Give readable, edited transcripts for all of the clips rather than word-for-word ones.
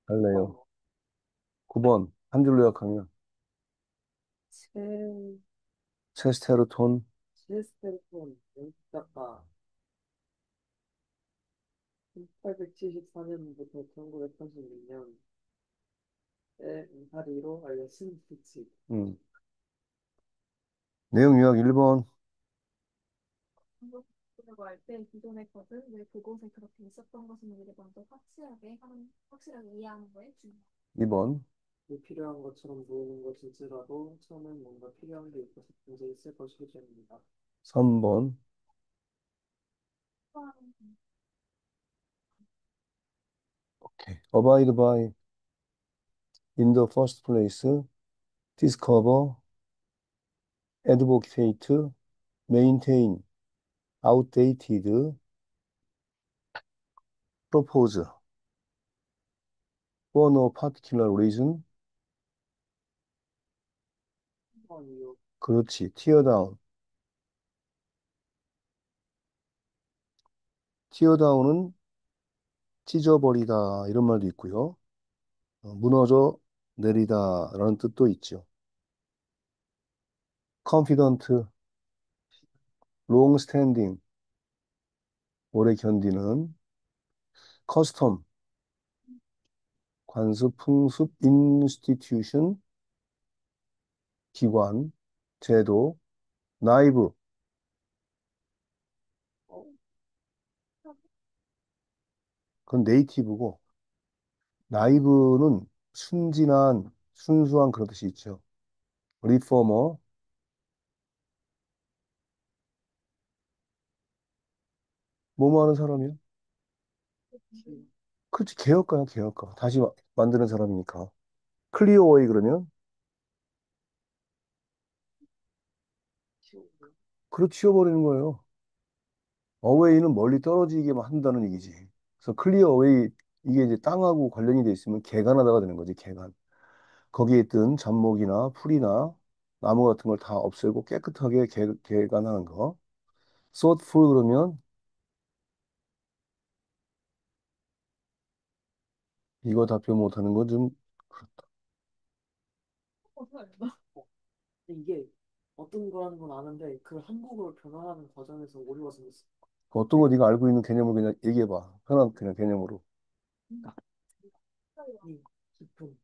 할래요. 9번. 한 줄로 요약하면. 체, 체스테르톤. 체스텔폰 영국작가 1874년부터 1986년에 이파리로 알려진 빛이 음. 내용 요약 1번. 한국 들어갈 때 기존의 것은 왜 그곳에 그렇게 있었던 것인지를 먼저 확실하게 이해하는 거에 중요합니다. 2번. 불필요한 것처럼 보이는 것일지라도 처음엔 뭔가 필요한 게 있어서 문제 있을 것이기 때문이다. 3번. 오케이. Abide by in the first place. Discover. Advocate. Maintain. Outdated. Propose. For no particular reason. 이유, 그렇지. Tear down. tear down은 찢어버리다 이런 말도 있고요. 무너져 내리다라는 뜻도 있죠. confident, long standing, 오래 견디는 custom, 관습, 풍습, institution, 기관, 제도, 나이브, 어, 그건 네이티브고, 나이브는 순진한, 순수한 그런 뜻이 있죠. 리포머, 뭐뭐 하는 사람이요? 치, 그렇지, 개혁가야, 개혁가. 다시 만드는 사람이니까. 클리어웨이 그러면? 치우고, 그렇 치워버리는 거예요. 어웨이는 멀리 떨어지게만 한다는 얘기지. 그래서 클리어 어웨이, 이게 이제 땅하고 관련이 돼 있으면 개간하다가 되는 거지, 개간. 거기에 있던 잡목이나 풀이나 나무 같은 걸 다 없애고 깨끗하게 개간하는 거. thoughtful 그러면 이거 답변 못하는 건 좀 그렇다. 어, 근데 이게 어떤 거라는 건 아는데 그 한국어로 변화하는 과정에서 오류가 생겼어. 어떤 거 네가 알고 있는 개념을 그냥 얘기해봐. 편한 그냥 개념으로. 그러니까 이 깊은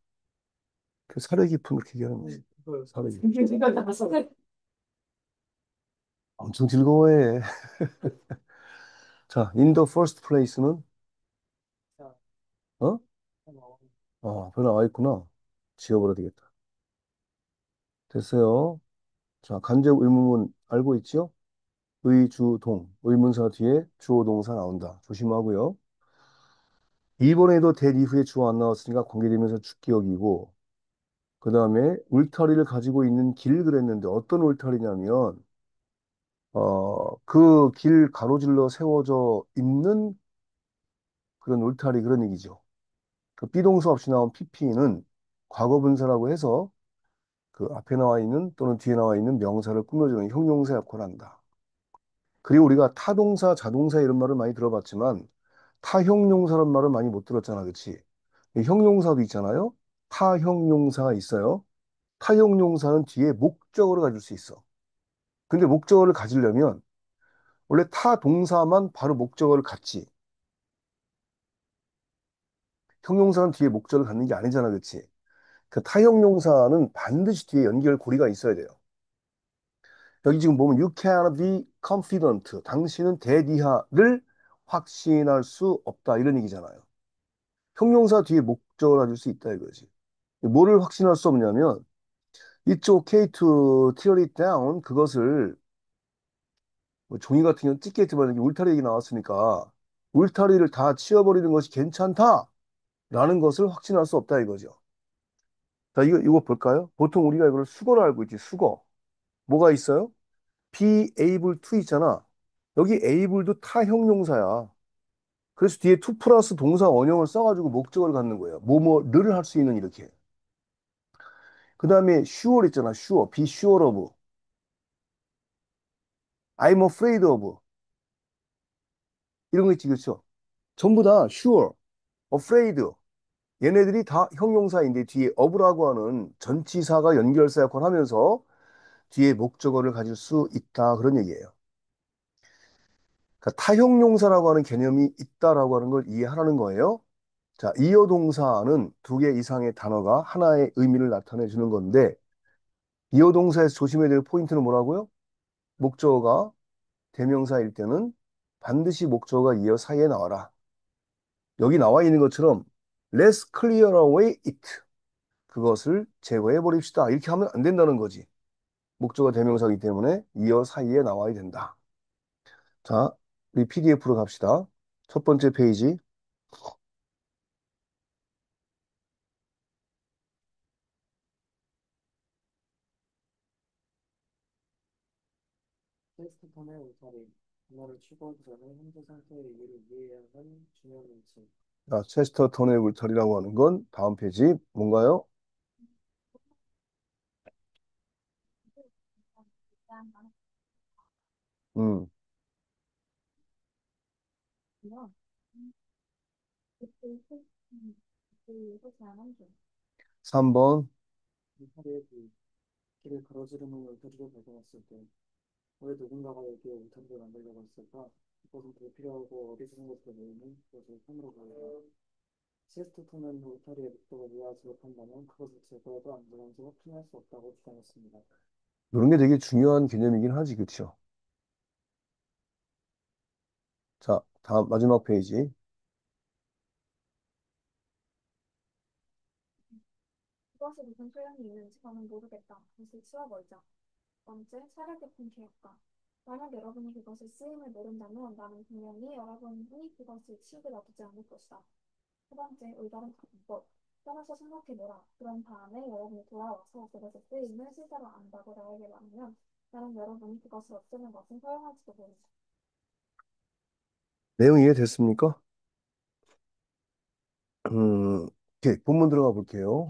그 사려 깊은 그렇게 얘기하는 거지. 그걸 사려 깊은. 이게 생각이 안 났어. 엄청 즐거워해. 자, in the first place는 자, 어? 나와. 변화 와 있구나. 지워버려야 되겠다. 됐어요. 자, 간접 의문문 알고 있죠? 의주동. 의문사 뒤에 주어 동사 나온다. 조심하고요. 이번에도 대 이후에 주어 안 나왔으니까 관계되면서 주기억이고, 그 다음에 울타리를 가지고 있는 길 그랬는데 어떤 울타리냐면, 그 길 가로질러 세워져 있는 그런 울타리 그런 얘기죠. 그 비동사 없이 나온 PP는 과거 분사라고 해서 그 앞에 나와 있는 또는 뒤에 나와 있는 명사를 꾸며주는 형용사 역할을 한다. 그리고 우리가 타동사, 자동사 이런 말을 많이 들어봤지만 타형용사란 말을 많이 못 들었잖아, 그치? 형용사도 있잖아요. 타형용사가 있어요. 타형용사는 뒤에 목적어를 가질 수 있어. 근데 목적어를 가지려면 원래 타동사만 바로 목적어를 갖지. 형용사는 뒤에 목적어를 갖는 게 아니잖아, 그치? 그 타형용사는 반드시 뒤에 연결 고리가 있어야 돼요. 여기 지금 보면 you can be confident. 당신은 대디하를 확신할 수 없다. 이런 얘기잖아요. 형용사 뒤에 목적을 가질 수 있다 이거지. 뭐를 확신할 수 없냐면 It's okay to tear it down. 그것을 뭐 종이 같은 경우 찢겠지만 여기 울타리 얘기 나왔으니까 울타리를 다 치워버리는 것이 괜찮다라는 것을 확신할 수 없다 이거죠. 자, 이거 볼까요? 보통 우리가 이걸 수거로 알고 있지, 수거. 뭐가 있어요? be able to 있잖아. 여기 able도 타형용사야. 그래서 뒤에 to 플러스 동사 원형을 써가지고 목적어를 갖는 거예요. 뭐뭐를 할 수 있는 이렇게. 그 다음에 sure 있잖아. sure. be sure of. I'm afraid of. 이런 거 있지, 그렇죠? 전부 다 sure, afraid 얘네들이 다 형용사인데 뒤에 of라고 하는 전치사가 연결사 역할을 하면서 뒤에 목적어를 가질 수 있다. 그런 얘기예요. 그러니까 타형용사라고 하는 개념이 있다라고 하는 걸 이해하라는 거예요. 자, 이어 동사는 두 개 이상의 단어가 하나의 의미를 나타내 주는 건데 이어 동사에서 조심해야 될 포인트는 뭐라고요? 목적어가 대명사일 때는 반드시 목적어가 이어 사이에 나와라. 여기 나와 있는 것처럼 let's clear away it. 그것을 제거해 버립시다. 이렇게 하면 안 된다는 거지. 목적어 대명사이기 때문에 이어 사이에 나와야 된다. 자, 우리 PDF로 갑시다. 첫 번째 페이지. 체스터턴의 울타리. 단어를 추구하기 전에 현재 상태의 이해를 이해해야 하는 중요한 원칙. 자, 체스터턴의 울타리라고 하는 건 다음 페이지 뭔가요? 음, 그리고 제안한 중. 3번. 울타리의 길. 길을 가로지르는 울타리를 발견했을 때 왜 누군가가 여기에 울타리를 만들려고 했을까? 그것은 불필요하고 어리석은 것으로 보이는 것을 손으로 보인다. 체스터턴은 울타리의 목적을 이해하지 못한다면 그것을 제거해도 안전한지 확신할 수 없다고 주장했습니다. 이런 게 되게 중요한 개념이긴 하지, 그렇죠? 자, 다음 마지막 페이지. 그것이 무슨 소용이 있는지 저는 모르겠다. 그것을 치워버리자. 번째, 차례 개편 계획과. 만약 여러분이 그것의 쓰임을 모른다면 나는 분명히 여러분이 그것을 치우게 놔두지 않을 것이다. 세 번째, 올바른 방법. 떠나서 생각해보라. 그런 다음에 여러분이 돌아와서 그것의 쓰임을 실제로 안다고 나에게 말하면 나는 여러분이 그것을 없애는 것은 허용할지도 모른다. 내용 이해됐습니까? 음, 오케이, 본문 들어가 볼게요.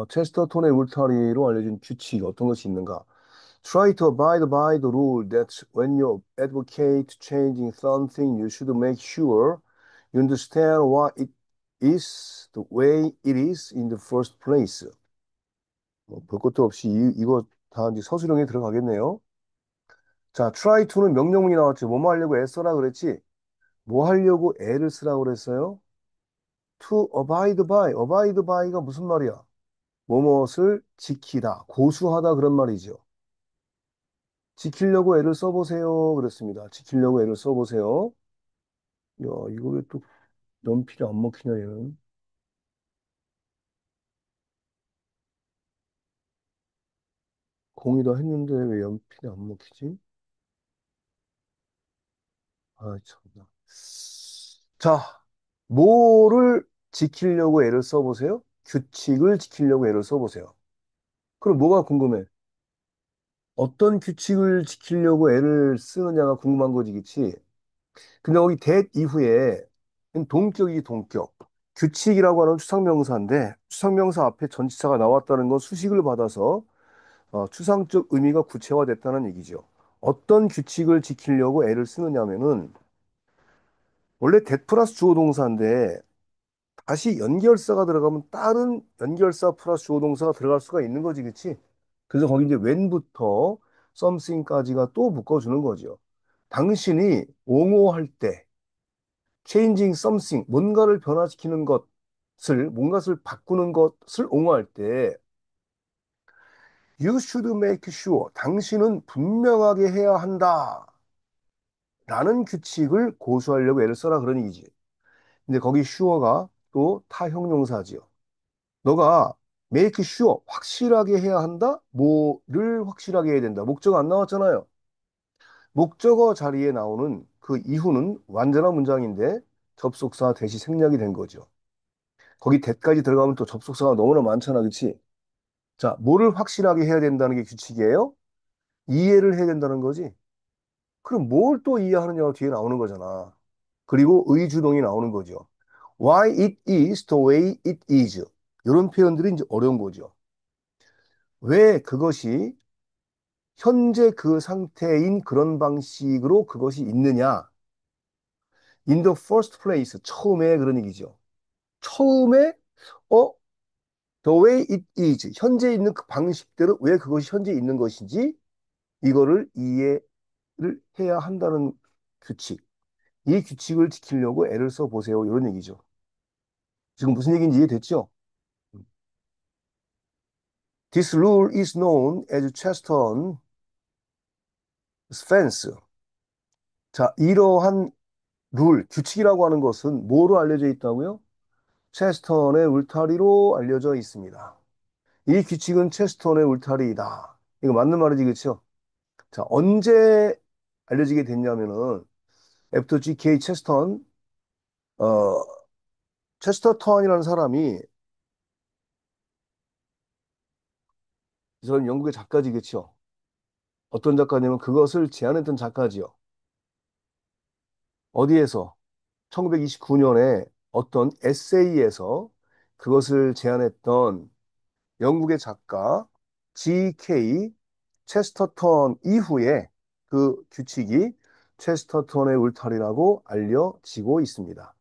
체스터톤의 울타리로 알려진 규칙 어떤 것이 있는가? Try to abide by the rule that when you advocate changing something, you should make sure you understand why it is the way it is in the first place. 볼 것도 없이 이거 다 이제 서술형에 들어가겠네요. 자, try to는 명령문이 나왔죠. 뭐뭐 하려고 애써라 그랬지? 뭐 하려고 애를 쓰라고 그랬어요? To abide by. abide by가 무슨 말이야? 뭐뭇을 지키다, 고수하다 그런 말이죠. 지키려고 애를 써보세요. 그랬습니다. 지키려고 애를 써보세요. 야, 이거 왜 또 연필이 안 먹히냐, 얘는. 공이다 했는데 왜 연필이 안 먹히지? 아, 참나. 자, 뭐를 지키려고 애를 써보세요? 규칙을 지키려고 애를 써보세요. 그럼 뭐가 궁금해? 어떤 규칙을 지키려고 애를 쓰느냐가 궁금한 거지, 그치? 근데 거기 that 이후에 동격이 동격. 규칙이라고 하는 추상명사인데 추상명사 앞에 전치사가 나왔다는 건 수식을 받아서 추상적 의미가 구체화됐다는 얘기죠. 어떤 규칙을 지키려고 애를 쓰느냐면은 원래 that 플러스 주어 동사인데 다시 연결사가 들어가면 다른 연결사 플러스 주어 동사가 들어갈 수가 있는 거지, 그치? 그래서 거기 이제 when부터 something까지가 또 묶어주는 거죠. 당신이 옹호할 때 changing something, 뭔가를 변화시키는 것을, 뭔가를 바꾸는 것을 옹호할 때 you should make sure, 당신은 분명하게 해야 한다. 라는 규칙을 고수하려고 애를 써라 그런 얘기지. 근데 거기 sure가 또 타형용사지요. 너가 make sure, 확실하게 해야 한다? 뭐를 확실하게 해야 된다? 목적어 안 나왔잖아요. 목적어 자리에 나오는 그 이후는 완전한 문장인데 접속사 대시 생략이 된 거죠. 거기 대까지 들어가면 또 접속사가 너무나 많잖아, 그치? 자, 뭐를 확실하게 해야 된다는 게 규칙이에요? 이해를 해야 된다는 거지. 그럼 뭘 또 이해하느냐가 뒤에 나오는 거잖아. 그리고 의주동이 나오는 거죠. Why it is the way it is. 이런 표현들이 이제 어려운 거죠. 왜 그것이 현재 그 상태인 그런 방식으로 그것이 있느냐. In the first place, 처음에 그런 얘기죠. 처음에 어, the way it is, 현재 있는 그 방식대로 왜 그것이 현재 있는 것인지 이거를 이해를 해야 한다는 규칙. 이 규칙을 지키려고 애를 써보세요. 이런 얘기죠. 지금 무슨 얘기인지 이해됐죠? This rule is known as Chesterton's fence. 자, 이러한 규칙이라고 하는 것은 뭐로 알려져 있다고요? 체스턴의 울타리로 알려져 있습니다. 이 규칙은 체스턴의 울타리이다. 이거 맞는 말이지, 그렇죠? 자, 언제 알려지게 됐냐면은 애프터 G.K. 체스턴, 어, 체스터턴이라는 사람이 이 사람 영국의 작가지겠죠. 어떤 작가냐면 그것을 제안했던 작가지요. 어디에서? 1929년에 어떤 에세이에서 그것을 제안했던 영국의 작가 G.K. 체스터턴 이후에 그 규칙이 체스터턴의 울타리라고 알려지고 있습니다.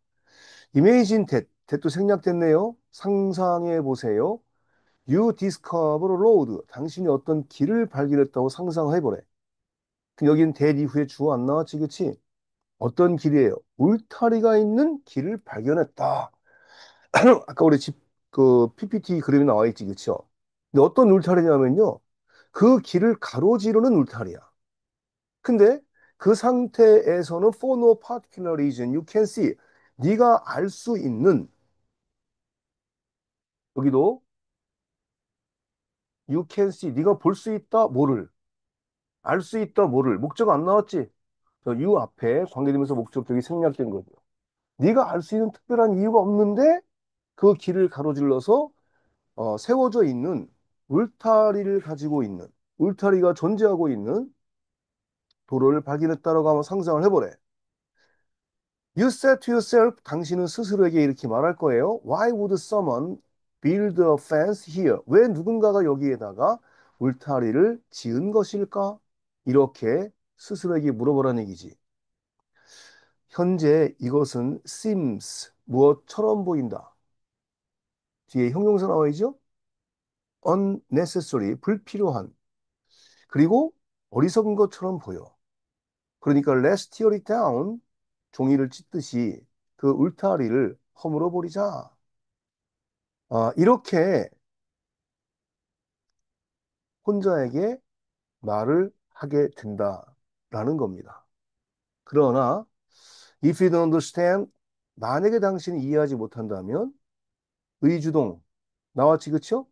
Imagine that. that도 생략됐네요. 상상해 보세요. You discover a road. 당신이 어떤 길을 발견했다고 상상해 보래. 여긴 that 이후에 주어 안 나왔지, 그치? 어떤 길이에요? 울타리가 있는 길을 발견했다. 아까 우리 그 PPT 그림이 나와 있지, 그쵸? 근데 어떤 울타리냐면요. 그 길을 가로지르는 울타리야. 근데 그 상태에서는 for no particular reason you can see. 네가 알 수 있는 여기도 you can see. 네가 볼 수 있다 뭐를 알 수 있다 뭐를 목적 안 나왔지? 저 you 앞에 관계되면서 목적격이 생략된 거죠. 네가 알 수 있는 특별한 이유가 없는데 그 길을 가로질러서 세워져 있는 울타리를 가지고 있는 울타리가 존재하고 있는 도로를 발견했다라고 하면 상상을 해보래. You said to yourself, 당신은 스스로에게 이렇게 말할 거예요. Why would someone build a fence here? 왜 누군가가 여기에다가 울타리를 지은 것일까? 이렇게 스스로에게 물어보라는 얘기지. 현재 이것은 seems, 무엇처럼 보인다. 뒤에 형용사 나와 있죠? unnecessary, 불필요한. 그리고 어리석은 것처럼 보여. 그러니까 let's tear it down, 종이를 찢듯이 그 울타리를 허물어 버리자. 이렇게 혼자에게 말을 하게 된다라는 겁니다. 그러나 if you don't understand, 만약에 당신이 이해하지 못한다면 의주동 나왔지 그쵸?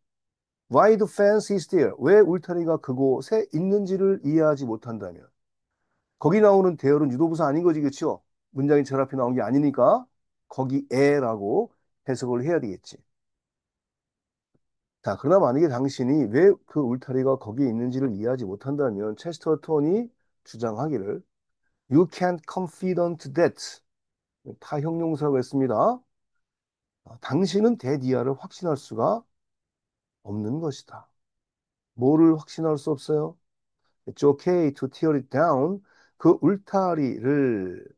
Why the fence is there? 왜 울타리가 그곳에 있는지를 이해하지 못한다면 거기 나오는 대열은 유도부사 아닌 거지 그쵸? 문장이 절 앞에 나온 게 아니니까 거기에라고 해석을 해야 되겠지. 자, 그러나 만약에 당신이 왜 그 울타리가 거기에 있는지를 이해하지 못한다면 체스터턴이 주장하기를 You can't confident that 타형용사라고 했습니다. 당신은 대디아를 확신할 수가 없는 것이다. 뭐를 확신할 수 없어요? It's okay to tear it down. 그 울타리를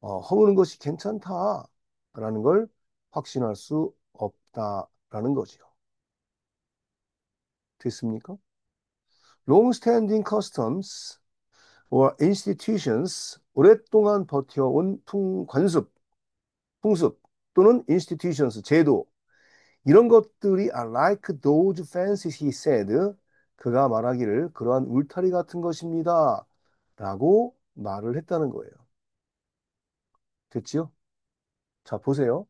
허무는 것이 괜찮다라는 걸 확신할 수 없다라는 거지요. 됐습니까? Long-standing customs or institutions, 오랫동안 버텨온 풍습 또는 institutions, 제도, 이런 것들이 are like those fences he said. 그가 말하기를 그러한 울타리 같은 것입니다. 라고 말을 했다는 거예요. 됐지요? 자, 보세요.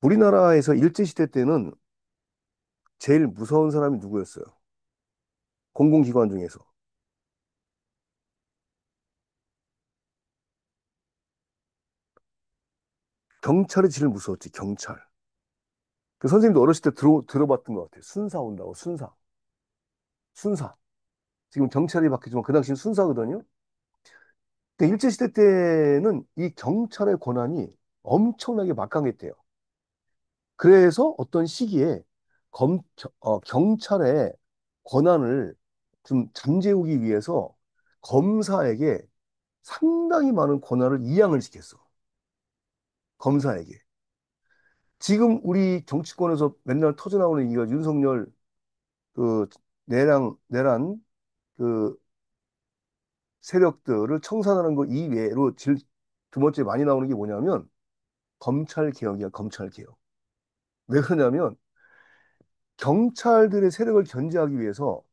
우리나라에서 일제시대 때는 제일 무서운 사람이 누구였어요? 공공기관 중에서. 경찰이 제일 무서웠지, 경찰. 그 선생님도 어렸을 때 들어봤던 것 같아요. 순사 온다고, 순사. 순사. 지금 경찰이 바뀌지만 그 당시엔 순사거든요. 근데 일제시대 때는 이 경찰의 권한이 엄청나게 막강했대요. 그래서 어떤 시기에 경찰의 권한을 좀 잠재우기 위해서 검사에게 상당히 많은 권한을 이양을 시켰어. 검사에게. 지금 우리 정치권에서 맨날 터져나오는 얘기가 윤석열 그 내란 그 세력들을 청산하는 거 이외로 두 번째 많이 나오는 게 뭐냐면 검찰 개혁이야, 검찰 개혁. 왜 그러냐면 경찰들의 세력을 견제하기 위해서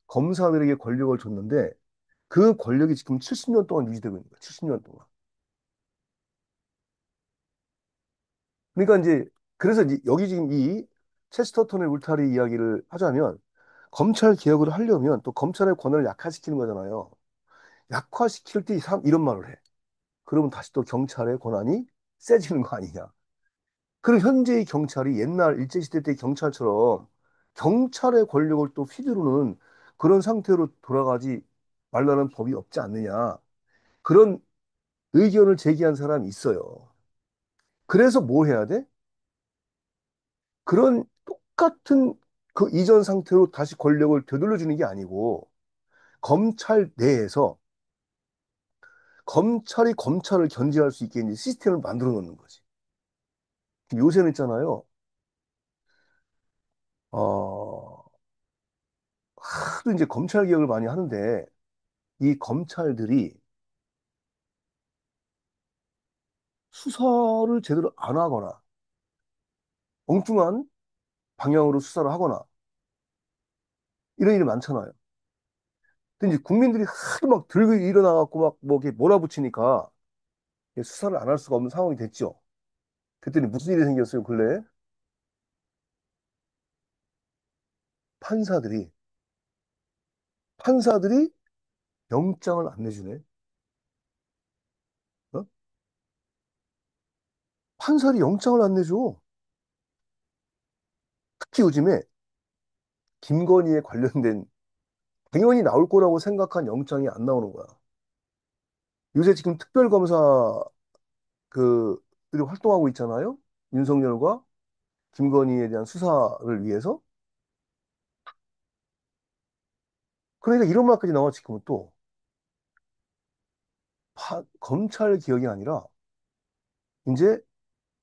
검사들에게 권력을 줬는데 그 권력이 지금 70년 동안 유지되고 있는 거야. 70년 동안. 그러니까 이제 그래서 이제 여기 지금 이 체스터턴의 울타리 이야기를 하자면 검찰 개혁을 하려면 또 검찰의 권한을 약화시키는 거잖아요. 약화시킬 때 이런 말을 해. 그러면 다시 또 경찰의 권한이 세지는 거 아니냐. 그럼 현재의 경찰이 옛날 일제시대 때 경찰처럼 경찰의 권력을 또 휘두르는 그런 상태로 돌아가지 말라는 법이 없지 않느냐. 그런 의견을 제기한 사람이 있어요. 그래서 뭐 해야 돼? 그런 똑같은 그 이전 상태로 다시 권력을 되돌려주는 게 아니고 검찰 내에서 검찰이 검찰을 견제할 수 있게 이제 시스템을 만들어 놓는 거지. 요새는 있잖아요. 어, 하도 이제 검찰 개혁을 많이 하는데 이 검찰들이 수사를 제대로 안 하거나 엉뚱한 방향으로 수사를 하거나 이런 일이 많잖아요. 근데 이제 국민들이 하도 막 들고 일어나갖고 막 뭐 이렇게 몰아붙이니까 수사를 안 할 수가 없는 상황이 됐죠. 그랬더니 무슨 일이 생겼어요, 근래에? 판사들이, 판사들이 영장을 안 내주네. 어? 판사들이 영장을 안 내줘. 특히 요즘에 김건희에 관련된 당연히 나올 거라고 생각한 영장이 안 나오는 거야. 요새 지금 특별검사 그들이 활동하고 있잖아요. 윤석열과 김건희에 대한 수사를 위해서. 그러니까 이런 말까지 나와 지금은 또 검찰 개혁이 아니라 이제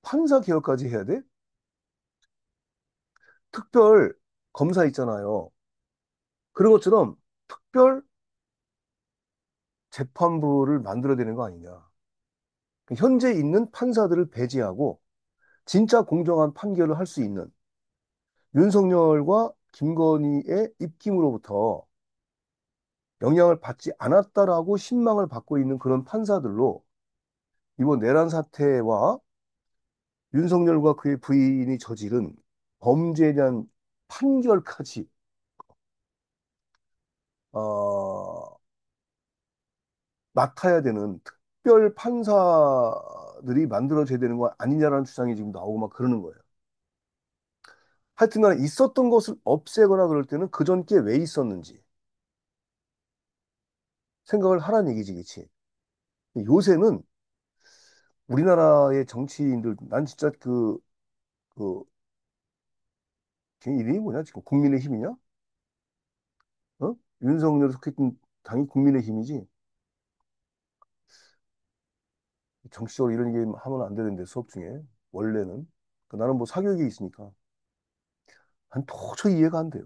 판사 개혁까지 해야 돼? 특별 검사 있잖아요. 그런 것처럼 특별 재판부를 만들어야 되는 거 아니냐. 현재 있는 판사들을 배제하고 진짜 공정한 판결을 할 수 있는 윤석열과 김건희의 입김으로부터 영향을 받지 않았다라고 신망을 받고 있는 그런 판사들로 이번 내란 사태와 윤석열과 그의 부인이 저지른 범죄에 대한 판결까지 어, 맡아야 되는 특별 판사들이 만들어져야 되는 거 아니냐라는 주장이 지금 나오고 막 그러는 거예요. 하여튼간에 있었던 것을 없애거나 그럴 때는 그 전께 왜 있었는지 생각을 하라는 얘기지, 그치? 요새는 우리나라의 정치인들, 난 진짜 그, 걔 이름이 뭐냐? 지금 국민의힘이냐? 어? 윤석열이 속했던 당이 국민의힘이지. 정치적으로 이런 얘기 하면 안 되는데, 수업 중에. 원래는. 나는 뭐 사교육이 있으니까. 난 도저히 이해가 안 돼요.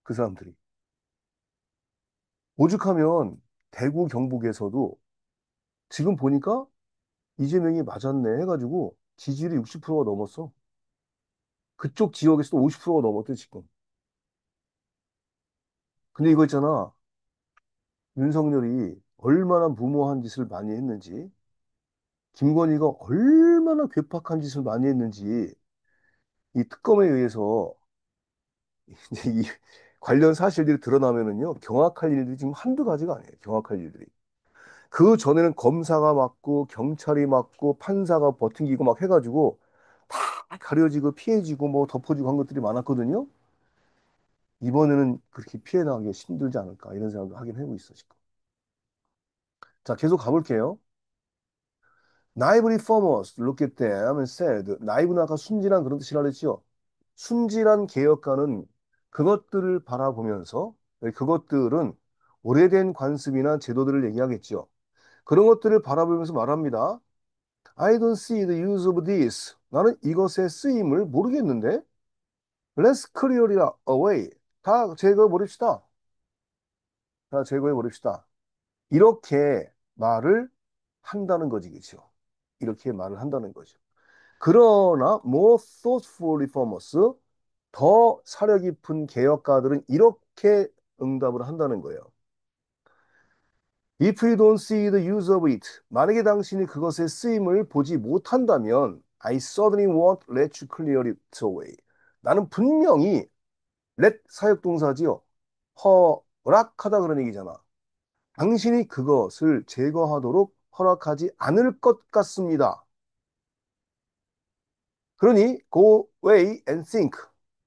그 사람들이. 오죽하면 대구 경북에서도 지금 보니까 이재명이 맞았네 해가지고 지지율이 60%가 넘었어. 그쪽 지역에서도 50%가 넘었대, 지금. 근데 이거 있잖아. 윤석열이 얼마나 무모한 짓을 많이 했는지, 김건희가 얼마나 괴팍한 짓을 많이 했는지, 이 특검에 의해서 이제 이 관련 사실들이 드러나면은요, 경악할 일들이 지금 한두 가지가 아니에요. 경악할 일들이. 그 전에는 검사가 맞고, 경찰이 맞고, 판사가 버팅기고 막 해가지고, 다 가려지고, 피해지고, 뭐 덮어지고 한 것들이 많았거든요. 이번에는 그렇게 피해 나가기 힘들지 않을까, 이런 생각을 하긴 하고 있어, 지금. 자, 계속 가볼게요. Naively farmers look at them and said, 나이브는 아까 순진한 그런 뜻이라 그랬죠. 순진한 개혁가는 그것들을 바라보면서 그것들은 오래된 관습이나 제도들을 얘기하겠죠. 그런 것들을 바라보면서 말합니다. I don't see the use of this. 나는 이것의 쓰임을 모르겠는데? Let's clear it away. 다 제거해 버립시다. 다 제거해 버립시다. 이렇게 말을 한다는 거지, 그렇죠? 이렇게 말을 한다는 거죠. 그러나 more thoughtful reformers, 더 사려 깊은 개혁가들은 이렇게 응답을 한다는 거예요. If you don't see the use of it, 만약에 당신이 그것의 쓰임을 보지 못한다면 I certainly won't let you clear it away. 나는 분명히 let 사역동사지요. 허락하다 그런 얘기잖아. 당신이 그것을 제거하도록 허락하지 않을 것 같습니다. 그러니 go away and think.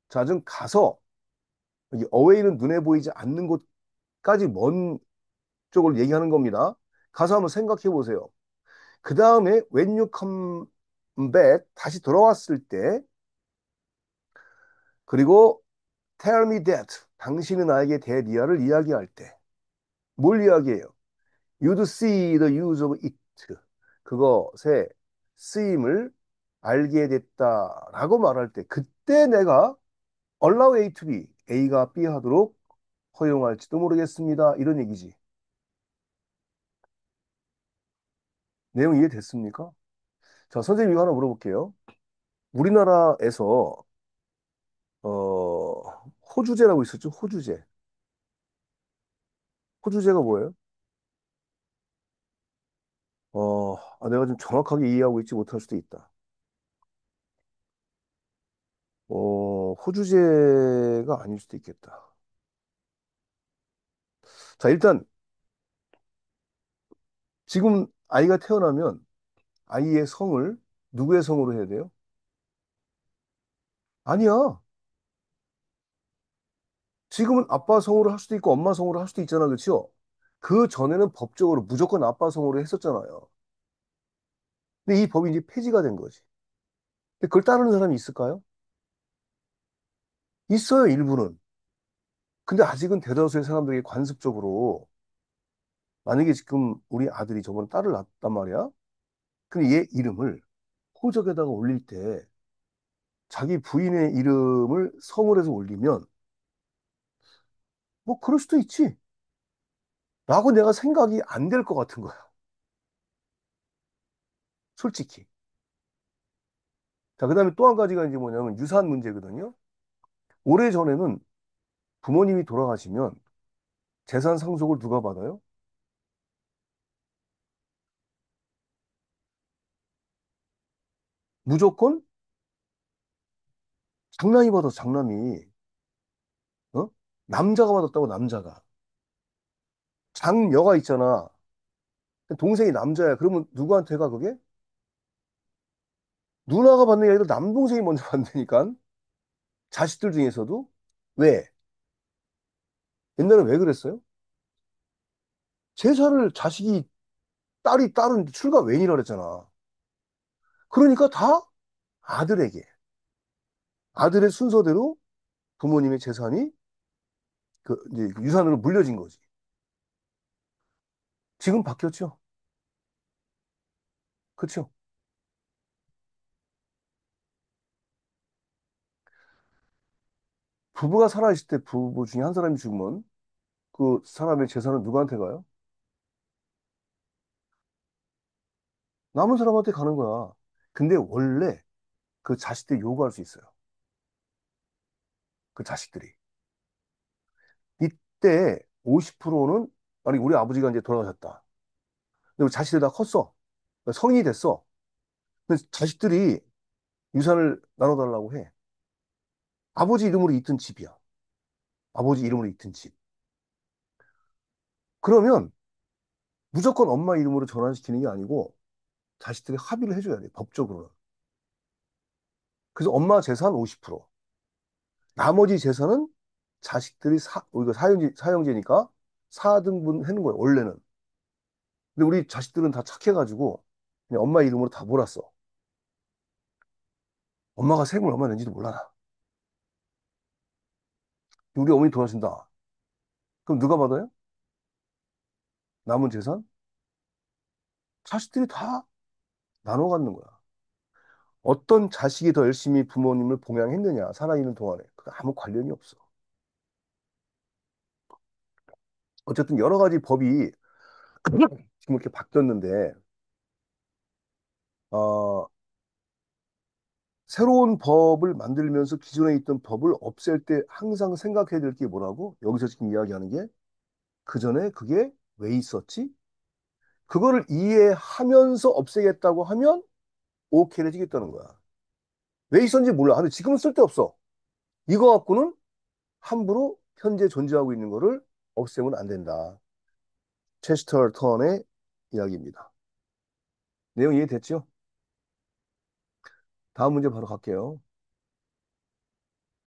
자, 좀 가서 여기 away는 눈에 보이지 않는 곳까지 먼 쪽을 얘기하는 겁니다. 가서 한번 생각해 보세요. 그 다음에 when you come back 다시 돌아왔을 때 그리고 tell me that 당신은 나에게 대리아를 이야기할 때 뭘 이야기해요? You'd see the use of it. 그것의 쓰임을 알게 됐다라고 말할 때 그때 내가 allow A to B, A가 B 하도록 허용할지도 모르겠습니다. 이런 얘기지. 내용 이해됐습니까? 자, 선생님 이거 하나 물어볼게요. 우리나라에서 호주제라고 있었죠? 호주제. 호주제가 뭐예요? 내가 좀 정확하게 이해하고 있지 못할 수도 있다. 호주제가 아닐 수도 있겠다. 자, 일단 지금 아이가 태어나면 아이의 성을 누구의 성으로 해야 돼요? 아니야. 지금은 아빠 성으로 할 수도 있고 엄마 성으로 할 수도 있잖아. 그렇죠? 그 전에는 법적으로 무조건 아빠 성으로 했었잖아요. 근데 이 법이 이제 폐지가 된 거지. 근데 그걸 따르는 사람이 있을까요? 있어요, 일부는. 근데 아직은 대다수의 사람들이 관습적으로 만약에 지금 우리 아들이 저번에 딸을 낳았단 말이야. 근데 얘 이름을 호적에다가 올릴 때 자기 부인의 이름을 성을 해서 올리면 뭐 그럴 수도 있지. 라고 내가 생각이 안 될 것 같은 거야. 솔직히. 자, 그다음에 또 한 가지가 이제 뭐냐면 유산 문제거든요. 오래전에는 부모님이 돌아가시면 재산 상속을 누가 받아요? 무조건 장남이 받아, 장남이. 어? 남자가 받았다고, 남자가. 장녀가 있잖아. 동생이 남자야. 그러면 누구한테 가, 그게? 누나가 받는 게 아니라 남동생이 먼저 받으니까. 자식들 중에서도. 왜? 옛날에 왜 그랬어요? 제사를 자식이, 딸은 출가 외인이라 그랬잖아. 그러니까 다 아들에게. 아들의 순서대로 부모님의 재산이 이제 유산으로 물려진 거지. 지금 바뀌었죠? 그렇죠? 부부가 살아있을 때 부부 중에 한 사람이 죽으면 그 사람의 재산은 누구한테 가요? 남은 사람한테 가는 거야. 근데 원래 그 자식들이 요구할 수 있어요. 그 자식들이. 이때 50%는, 아니, 우리 아버지가 이제 돌아가셨다. 근데 자식들이 다 컸어. 성인이 됐어. 근데 자식들이 유산을 나눠달라고 해. 아버지 이름으로 있던 집이야. 아버지 이름으로 있던 집. 그러면 무조건 엄마 이름으로 전환시키는 게 아니고 자식들이 합의를 해줘야 돼, 법적으로는. 그래서 엄마 재산 50%, 나머지 재산은 자식들이 이거 사형제니까 4등분 하는 거예요, 원래는. 근데 우리 자식들은 다 착해가지고 그냥 엄마 이름으로 다 몰았어. 엄마가 세금을 얼마 낸지도 몰라, 나. 우리 어머니 돌아가신다. 그럼 누가 받아요? 남은 재산? 자식들이 다 나눠 갖는 거야. 어떤 자식이 더 열심히 부모님을 봉양했느냐, 살아있는 동안에. 그 아무 관련이 없어. 어쨌든 여러 가지 법이 지금 이렇게 바뀌었는데, 어, 새로운 법을 만들면서 기존에 있던 법을 없앨 때 항상 생각해야 될 게 뭐라고? 여기서 지금 이야기하는 게, 그 전에 그게 왜 있었지? 그거를 이해하면서 없애겠다고 하면 오케이해지겠다는 거야. 왜 있었는지 몰라. 근데 지금은 쓸데없어. 이거 갖고는 함부로 현재 존재하고 있는 거를 없애면 안 된다. 체스터 턴의 이야기입니다. 내용 이해됐죠? 다음 문제 바로 갈게요.